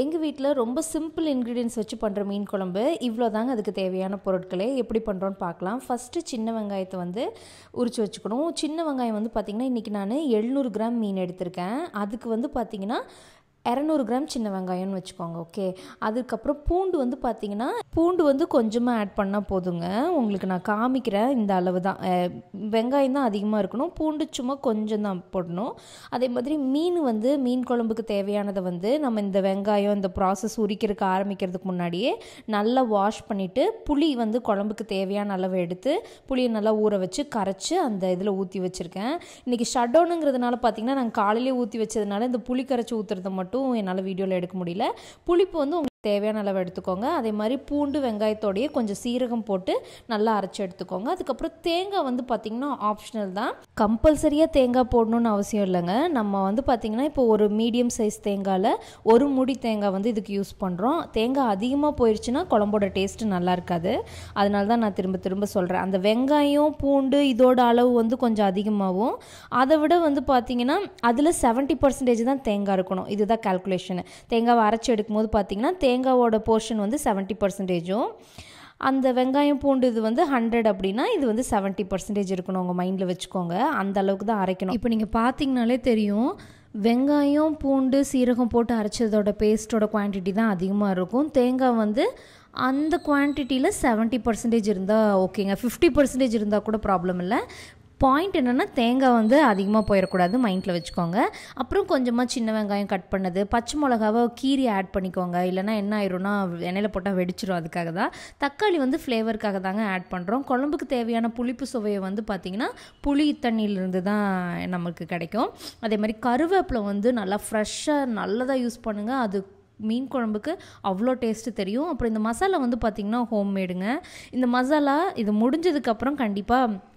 எங்கள் வீட்டில் ரொம்ப சிம்பிள் இன்க்ரீடியன்ஸ் வச்சு பண்ணுற மீன் குழம்பு இவ்வளோ தாங்க. அதுக்கு தேவையான பொருட்களே எப்படி பண்ணுறோன்னு பார்க்கலாம். ஃபஸ்ட்டு சின்ன வெங்காயத்தை வந்து உரித்து வச்சுக்கணும். சின்ன வெங்காயம் வந்து பார்த்திங்கன்னா இன்றைக்கி நான் 700 கிராம் மீன் எடுத்திருக்கேன். அதுக்கு வந்து பார்த்திங்கன்னா 200 கிராம் சின்ன வெங்காயம்னு வச்சுக்கோங்க. ஓகே, அதுக்கப்புறம் பூண்டு வந்து பார்த்திங்கன்னா பூண்டு வந்து கொஞ்சமாக ஆட் பண்ணால் போதுங்க. உங்களுக்கு நான் காமிக்கிறேன். இந்த அளவு தான். வெங்காயம் தான் அதிகமாக இருக்கணும், பூண்டு சும்மா கொஞ்சம் தான் போடணும். அதே மாதிரி மீன் குழம்புக்கு தேவையானதை வந்து நம்ம இந்த வெங்காயம் இந்த ப்ராசஸ் உரிக்கிறதுக்கு ஆரம்பிக்கிறதுக்கு முன்னாடியே நல்லா வாஷ் பண்ணிவிட்டு புளி வந்து குழம்புக்கு தேவையான அளவு எடுத்து புளியை நல்லா ஊற வச்சு கரைச்சி அந்த இதில் ஊற்றி வச்சுருக்கேன். இன்றைக்கி ஷட்டவுனுங்கிறதுனால பார்த்திங்கன்னா நாங்கள் காலையிலே ஊற்றி வச்சதுனால இந்த புளி கரைச்சி ஊற்றுறதை மட்டும் என்னால் வீடியோவில் எடுக்க முடியல. புளிப்பு வந்து உங்களுக்கு தேவையான அளவு எடுத்துக்கோங்க. அதே மாதிரி பூண்டு வெங்காயத்தோடையே கொஞ்சம் சீரகம் போட்டு நல்லா அரைச்சி எடுத்துக்கோங்க. அதுக்கப்புறம் தேங்காய் வந்து பார்த்திங்கன்னா ஆப்ஷனல் தான், கம்பல்சரியாக தேங்காய் போடணுன்னு அவசியம் இல்லைங்க. நம்ம வந்து பார்த்திங்கன்னா இப்போ ஒரு மீடியம் சைஸ் தேங்காயில் ஒரு மூடி தேங்காய் வந்து இதுக்கு யூஸ் பண்ணுறோம். தேங்காய் அதிகமாக போயிடுச்சுன்னா குழம்போட டேஸ்ட்டு நல்லா இருக்காது. அதனால தான் நான் திரும்ப திரும்ப சொல்கிறேன். அந்த வெங்காயம் பூண்டு இதோட அளவு வந்து கொஞ்சம் அதிகமாகவும், அதை விட வந்து பார்த்திங்கன்னா அதில் 70% தான் தேங்காய் இருக்கணும். இதுதான் கால்குலேஷனு. தேங்காவை அரைச்சி எடுக்கும்போது பார்த்திங்கன்னா தேங்காவோட போர்ஷன் வந்து 70%, அந்த வெங்காயம் பூண்டு இது வந்து 100 அப்படின்னா இது வந்து 70% இருக்கணும். உங்கள் மைண்டில் வச்சுக்கோங்க. அந்த அளவுக்கு தான் அரைக்கணும். இப்போ நீங்கள் பார்த்தீங்கனாலே தெரியும், வெங்காயம் பூண்டு சீரகம் போட்டு அரைச்சதோட பேஸ்ட்டோட குவான்டிட்டி தான் அதிகமாக இருக்கும். தேங்காய் வந்து அந்த குவான்டிட்டியில் 70% இருந்தால் ஓகேங்க. 50% இருந்தால் கூட ப்ராப்ளம் இல்லை. பாயிண்ட் என்னென்னா தேங்காய் வந்து அதிகமாக போயிடக்கூடாது, மைண்டில் வச்சுக்கோங்க. அப்புறம் கொஞ்சமாக சின்ன வெங்காயம் கட் பண்ணது, பச்சை மிளகாவை கீரி ஆட் பண்ணிக்கோங்க. இல்லைனா என்ன ஆயிரும்னா எண்ணெயில் போட்டால் வெடிச்சிடும். அதுக்காக தான். தக்காளி வந்து ஃப்ளேவருக்காக தாங்க ஆட் பண்ணுறோம். குழம்புக்கு தேவையான புளிப்பு சுவையை வந்து பார்த்திங்கன்னா புளி தண்ணியிலிருந்து தான் நமக்கு கிடைக்கும். அதே மாதிரி கருவேப்பிலை வந்து நல்லா ஃப்ரெஷ்ஷாக நல்லதாக யூஸ் பண்ணுங்கள். அது மீன் குழம்புக்கு அவ்வளோ டேஸ்ட்டு தெரியும். அப்புறம் இந்த மசாலா வந்து பார்த்திங்கன்னா ஹோம்மேடுங்க. இந்த மசாலா இது முடிஞ்சதுக்கப்புறம் கண்டிப்பாக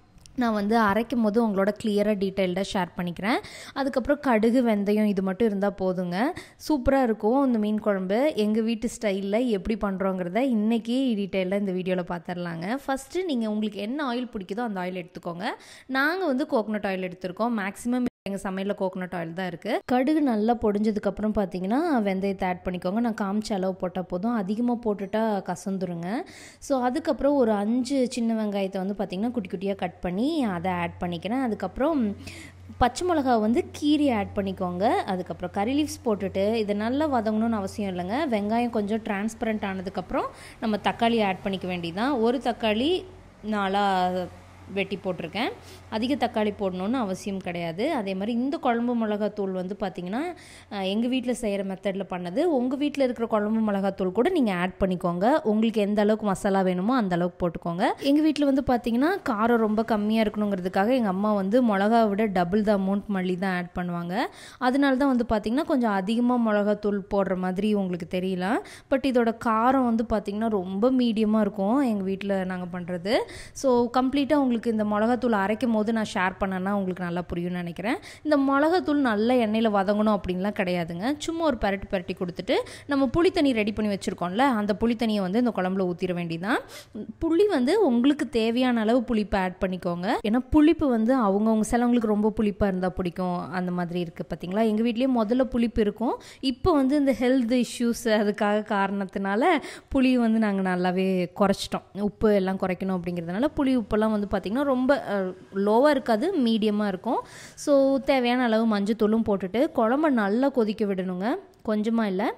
நான் வந்து அரைக்கும் போது உங்களோட கிளியராக டீட்டெயில்டாக ஷேர் பண்ணிக்கிறேன். அதுக்கப்புறம் கடுகு வெந்தயம் இது மட்டும் இருந்தால் போதுங்க. சூப்பராக இருக்கும் இந்த மீன் குழம்பு. எங்கள் வீட்டு ஸ்டைலில் எப்படி பண்ணுறோங்கிறத இன்றைக்கி டீட்டெயிலாக இந்த வீடியோவில் பார்த்துடலாங்க. ஃபஸ்ட்டு நீங்கள் உங்களுக்கு என்ன ஆயில் பிடிக்குதோ அந்த ஆயில் எடுத்துக்கோங்க. நாங்கள் வந்து கோகோனட் ஆயில் எடுத்துருக்கோம். மேக்ஸிமம் எங்கள் சமையலில் கோகோனட் ஆயில் தான் இருக்குது. கடுகு நல்லா பொடிஞ்சதுக்கப்புறம் பார்த்தீங்கன்னா வெந்தயத்தை ஆட் பண்ணிக்கோங்க. நான் காமிச்ச அளவு போட்டால் போதும், அதிகமாக போட்டுட்டா கசந்துருங்க. ஸோ அதுக்கப்புறம் ஒரு 5 சின்ன வெங்காயத்தை வந்து பார்த்திங்கன்னா குட்டி குட்டியாக கட் பண்ணி அதை ஆட் பண்ணிக்கிறேன். அதுக்கப்புறம் பச்சை மிளகா வந்து கீரி ஆட் பண்ணிக்கோங்க. அதுக்கப்புறம் கறி லீவ்ஸ் போட்டுட்டு இதை நல்லா வதங்கணும்னு அவசியம் இல்லைங்க. வெங்காயம் கொஞ்சம் டிரான்ஸ்பரண்ட் ஆனதுக்கப்புறம் நம்ம தக்காளி ஆட் பண்ணிக்க வேண்டியதான். ஒரு தக்காளி நாளாக வெட்டி போட்டிருக்கேன். அதிக தக்காளி போடணுன்னு அவசியம் கிடையாது. அதே மாதிரி இந்த குழம்பு மிளகாத்தூள் வந்து பார்த்திங்கன்னா எங்கள் வீட்டில் செய்கிற மெத்தடில் பண்ணது. உங்கள் வீட்டில் இருக்கிற குழம்பு மிளகாத்தூள் கூட நீங்கள் ஆட் பண்ணிக்கோங்க. உங்களுக்கு எந்த அளவுக்கு மசாலா வேணுமோ அந்த அளவுக்கு போட்டுக்கோங்க. எங்கள் வீட்டில் வந்து பார்த்திங்கன்னா காரம் ரொம்ப கம்மியாக இருக்கணுங்கிறதுக்காக எங்கள் அம்மா வந்து மிளகாவை விட டபுள் த அமௌண்ட் மல்லி தான் ஆட் பண்ணுவாங்க. அதனால தான் வந்து பார்த்திங்கன்னா கொஞ்சம் அதிகமாக மிளகாத்தூள் போடுற மாதிரி உங்களுக்கு தெரியலாம். பட் இதோட காரம் வந்து பார்த்திங்கன்னா ரொம்ப மீடியமாக இருக்கும் எங்கள் வீட்டில் நாங்கள் பண்ணுறது. ஸோ கம்ப்ளீட்டாக உங்களுக்கு இந்த மிளகாத்தூள் அரைக்கும் போது நான் ஷேர் பண்ணேன்னா உங்களுக்கு நல்லா புரியும்னு நினைக்கிறேன். இந்த மிளகாத்தூள் நல்லா எண்ணெயில் வதங்கணும் அப்படின்லாம் கிடையாதுங்க. சும்மா ஒரு பரட்டி கொடுத்துட்டு நம்ம புளி தண்ணி ரெடி பண்ணி வச்சுருக்கோம்ல, அந்த புளி தண்ணியை வந்து இந்த குழம்புல ஊற்றிட வேண்டியதான். புளி வந்து உங்களுக்கு தேவையான அளவு புளிப்பை ஆட் பண்ணிக்கோங்க. ஏன்னா புளிப்பு வந்து அவங்கவுங்க சிலவங்களுக்கு ரொம்ப புளிப்பாக இருந்தால் பிடிக்கும், அந்த மாதிரி இருக்குது பார்த்தீங்களா. எங்கள் வீட்லேயே முதல்ல புளிப்பு இருக்கும். இப்போ வந்து இந்த ஹெல்த் இஷ்யூஸ் அதுக்காக காரணத்தினால புளி வந்து நாங்கள் நல்லாவே குறைச்சிட்டோம். உப்பு எல்லாம் குறைக்கணும் அப்படிங்கிறதுனால புளி உப்பெல்லாம் வந்து பார்த்திங்கன்னா ரொம்ப லோவாக இருக்காது, மீடியமாக இருக்கும். ஸோ தேவையான அளவு மஞ்சத்தூளும் போட்டுட்டு குழம்பை நல்லா கொதிக்க விடணுங்க. கொஞ்சமாக இல்லை,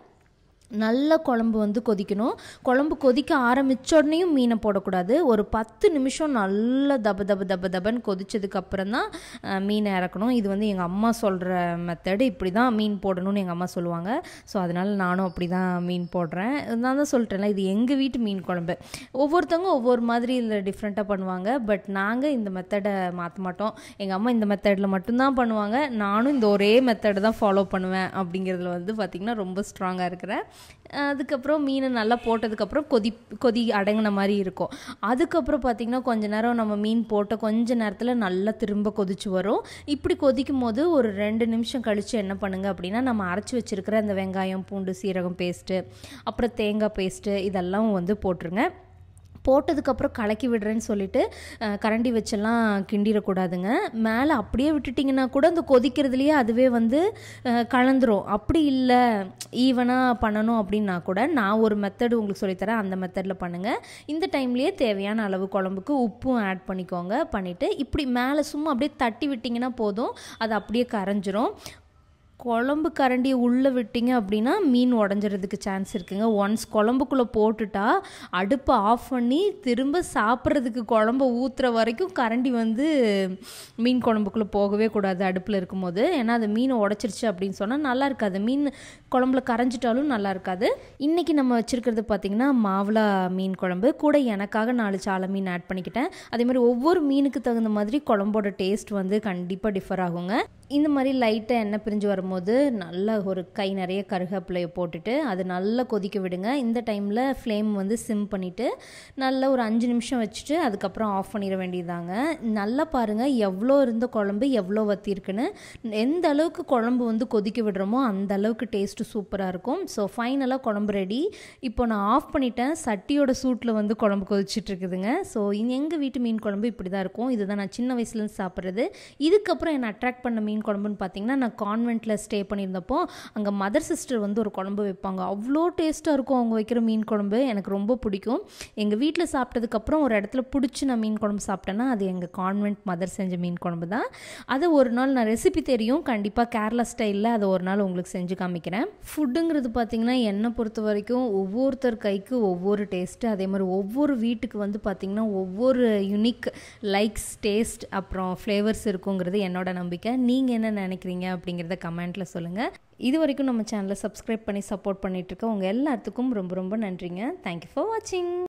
நல்ல குழம்பு வந்து கொதிக்கணும். குழம்பு கொதிக்க ஆரம்பித்த உடனேயும் மீனை போடக்கூடாது. ஒரு 10 நிமிஷம் நல்லா தபன்னு கொதிச்சதுக்கப்புறம் தான் மீனை இறக்கணும். இது வந்து எங்கள் அம்மா சொல்கிற மெத்தடு. இப்படி தான் மீன் போடணும்னு எங்கள் அம்மா சொல்லுவாங்க. ஸோ அதனால் நானும் அப்படி தான் மீன் போடுறேன். நான் தான் சொல்லிட்டேன்ல, இது எங்கள் வீட்டு மீன் குழம்பு. ஒவ்வொருத்தவங்க ஒவ்வொரு மாதிரி இதில் டிஃப்ரெண்ட்டாக பண்ணுவாங்க. பட் நாங்கள் இந்த மெத்தடை மாற்ற மாட்டோம். எங்கள் அம்மா இந்த மெத்தடில் மட்டும்தான் பண்ணுவாங்க. நானும் இந்த ஒரே மெத்தடை தான் ஃபாலோ பண்ணுவேன் அப்படிங்கிறதுல வந்து பார்த்திங்கன்னா ரொம்ப ஸ்ட்ராங்காக இருக்கிறேன். அதுக்கப்புறம் மீனை நல்லா போட்டதுக்கப்புறம் கொதி அடங்கின மாதிரி இருக்கும். அதுக்கப்புறம் பார்த்திங்கன்னா கொஞ்ச நேரம் நம்ம மீன் போட்ட கொஞ்ச நேரத்தில் நல்லா திரும்ப கொதிச்சு வரும். இப்படி கொதிக்கும் போது ஒரு 2 நிமிஷம் கழித்து என்ன பண்ணுங்கள் அப்படின்னா, நம்ம அரைச்சி வச்சுருக்கிற அந்த வெங்காயம் பூண்டு சீரகம் பேஸ்ட்டு அப்புறம் தேங்காய் பேஸ்ட்டு இதெல்லாம் வந்து போட்டுருங்க. போட்டதுக்கப்புறம் கலக்கி விடுறேன்னு சொல்லிட்டு கரண்டி வச்செல்லாம் கிண்டிடக்கூடாதுங்க. மேலே அப்படியே விட்டுட்டிங்கன்னா கூட அந்த கொதிக்கிறதுலையே அதுவே வந்து கலந்துரும். அப்படி இல்லை ஈவனாக பண்ணணும் அப்படின்னா கூட நான் ஒரு மெத்தடு உங்களுக்கு சொல்லித்தரேன், அந்த மெத்தடில் பண்ணுங்கள். இந்த டைம்லேயே தேவையான அளவு குழம்புக்கு உப்பும் ஆட் பண்ணிக்கோங்க. பண்ணிவிட்டு இப்படி மேலே சும்மா அப்படியே தட்டி விட்டிங்கன்னா போதும், அது அப்படியே கரைஞ்சிரும். குழம்பு கரண்டியை உள்ளே விட்டிங்க அப்படின்னா மீன் உடஞ்சிறதுக்கு சான்ஸ் இருக்குங்க. ஒன்ஸ் குழம்புக்குள்ளே போட்டுட்டா அடுப்பை ஆஃப் பண்ணி திரும்ப சாப்பிட்றதுக்கு குழம்பு ஊற்றுற வரைக்கும் கரண்டி வந்து மீன் குழம்புக்குள்ளே போகவே கூடாது அடுப்பில் இருக்கும்போது. ஏன்னா அது மீனை உடச்சிருச்சு அப்படின்னு சொன்னால் நல்லா இருக்காது, மீன் குழம்புல கரைஞ்சிட்டாலும் நல்லா இருக்காது. இன்றைக்கி நம்ம வச்சுருக்கிறது பார்த்திங்கன்னா மாவளா மீன் குழம்பு. கூட எனக்காக 4 சாலை மீன் ஆட் பண்ணிக்கிட்டேன். அதே மாதிரி ஒவ்வொரு மீனுக்கு தகுந்த மாதிரி குழம்போட டேஸ்ட் வந்து கண்டிப்பாக டிஃபர் ஆகுங்க. இந்த மாதிரி லைட்டாக எண்ணெய் பிரிஞ்சு வரும்போது நல்லா ஒரு கை நிறைய கருவேப்பிலையை போட்டுட்டு அது நல்லா கொதிக்க விடுங்க. இந்த டைமில் ஃப்ளேம் வந்து சிம் பண்ணிவிட்டு நல்லா ஒரு 5 நிமிஷம் வச்சுட்டு அதுக்கப்புறம் ஆஃப் பண்ணிட வேண்டியதாங்க. நல்லா பாருங்கள் எவ்வளோ இருந்த குழம்பு எவ்வளோ வத்திருக்குன்னு. எந்த அளவுக்கு குழம்பு வந்து கொதிக்க விடுறோமோ அந்த அளவுக்கு டேஸ்ட்டு சூப்பராக இருக்கும். ஸோ ஃபைனலாக குழம்பு ரெடி. இப்போ நான் ஆஃப் பண்ணிட்டேன். சட்டியோட சூட்டில் வந்து குழம்பு கொதிச்சிட்ருக்குதுங்க. ஸோ எங்கள் வீட்டு மீன் குழம்பு இப்படி தான் இருக்கும். இதுதான் நான் சின்ன வயசுலேருந்து சாப்பிட்றது. இதுக்கப்புறம் என்னை அட்ராக்ட் பண்ண மீன் குழம்புன்னு பார்த்தீங்கன்னா, நான் கான்வென்ட்டில் ஸ்டே பண்ணியிருந்தப்போ அங்கே மதர் சிஸ்டர் வந்து ஒரு குழம்பு வைப்பாங்க. அவ்வளோ டேஸ்ட்டாக இருக்கும் அவங்க வைக்கிற மீன் குழம்பு. எனக்கு ரொம்ப பிடிக்கும். எங்கள் வீட்டில் சாப்பிட்டதுக்கப்புறம் ஒரு இடத்துல பிடிச்சி நான் மீன் குழம்பு சாப்பிட்டேன்னா அது எங்கள் கான்வென்ட் மதர் செஞ்ச மீன் குழம்பு தான். அது ஒரு நாள் நான் ரெசிபி தெரியும், கண்டிப்பாக கேரளா ஸ்டைலில் அதை ஒரு நாள் உங்களுக்கு செஞ்சு காமிக்கிறேன். ஃபுட்டுங்கிறது பார்த்திங்கன்னா என்னை பொறுத்த வரைக்கும் ஒவ்வொருத்தர் கைக்கு ஒவ்வொரு டேஸ்ட்டு. அதே மாதிரி ஒவ்வொரு வீட்டுக்கு வந்து பார்த்திங்கன்னா ஒவ்வொரு யுனிக் லைக்ஸ், டேஸ்ட், அப்புறம் ஃப்ளேவர்ஸ் இருக்குங்கிறது என்னோட நம்பிக்கை. நீங்கள் என்ன நினைக்கிறீங்க அப்படிங்கிறத கமெண்ட்டில் சொல்லுங்கள். இது வரைக்கும் நம்ம சேனலை சப்ஸ்கிரைப் பண்ணி சப்போர்ட் பண்ணிகிட்ருக்க உங்கள் எல்லாத்துக்கும் ரொம்ப ரொம்ப நன்றிங்க. தேங்க்யூ ஃபார் வாட்சிங்.